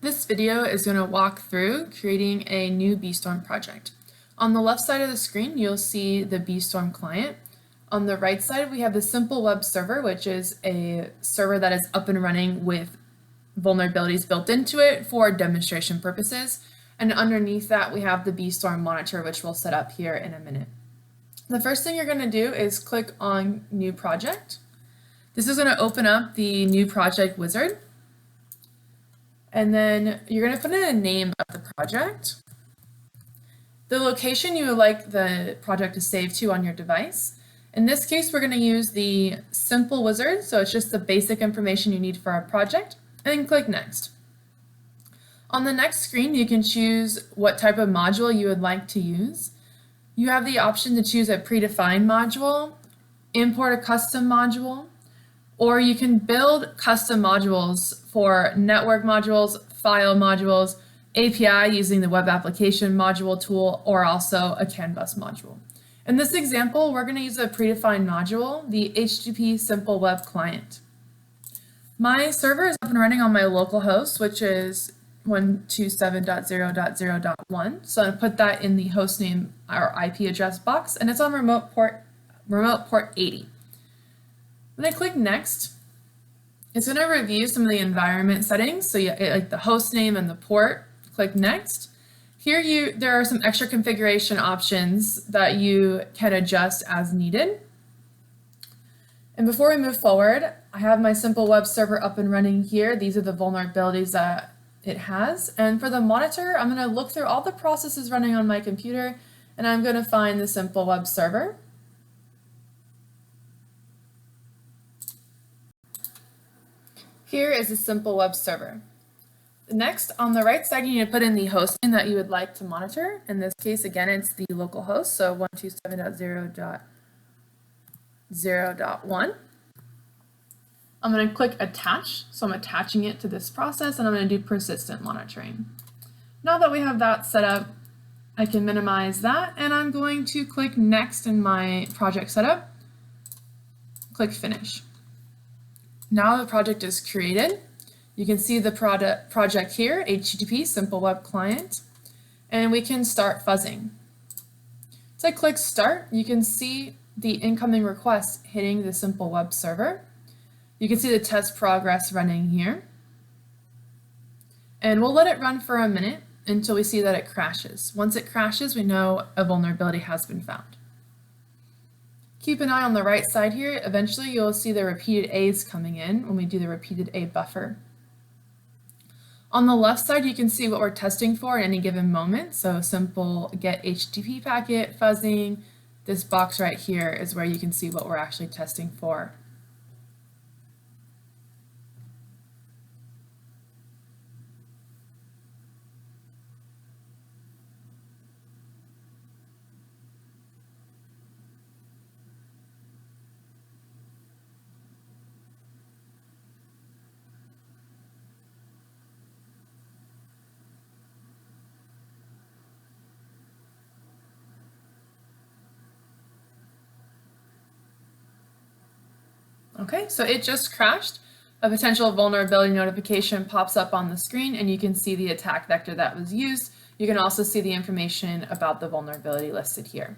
This video is going to walk through creating a new beSTORM project. On the left side of the screen, you'll see the beSTORM client. On the right side, we have the simple web server, which is a server that is up and running with vulnerabilities built into it for demonstration purposes. And underneath that, we have the beSTORM monitor, which we'll set up here in a minute. The first thing you're going to do is click on New Project. This is going to open up the New Project wizard. And then you're going to put in a name of the project, the location you would like the project to save to on your device. In this case, we're going to use the simple wizard, so it's just the basic information you need for our project, and then click Next. On the next screen, you can choose what type of module you would like to use. You have the option to choose a predefined module, import a custom module, or you can build custom modules for network modules, file modules, API using the web application module tool, or also a CAN bus module. In this example, we're going to use a predefined module, the HTTP Simple Web Client. My server is up and running on my local host, which is 127.0.0.1. So I'm going to put that in the hostname or IP address box, and it's on remote port 80. When I click Next, it's going to review some of the environment settings, so like the host name and the port. Click Next. Here there are some extra configuration options that you can adjust as needed. And before we move forward, I have my simple web server up and running here. These are the vulnerabilities that it has. And for the monitor, I'm going to look through all the processes running on my computer, and I'm going to find the simple web server. Here is a simple web server. Next, on the right side, you need to put in the host name that you would like to monitor. In this case, again, it's the local host, so 127.0.0.1. I'm going to click Attach, so I'm attaching it to this process, and I'm going to do persistent monitoring. Now that we have that set up, I can minimize that, and I'm going to click Next in my project setup. Click Finish. Now the project is created. You can see the project here, HTTP Simple Web Client, and we can start fuzzing. So I click Start, you can see the incoming request hitting the simple web server. You can see the test progress running here. And we'll let it run for a minute until we see that it crashes. Once it crashes, we know a vulnerability has been found. Keep an eye on the right side here. Eventually, you'll see the repeated A's coming in when we do the repeated A buffer. On the left side, you can see what we're testing for at any given moment. So simple get HTTP packet, fuzzing. This box right here is where you can see what we're actually testing for. Okay, so it just crashed. A potential vulnerability notification pops up on the screen, and you can see the attack vector that was used. You can also see the information about the vulnerability listed here.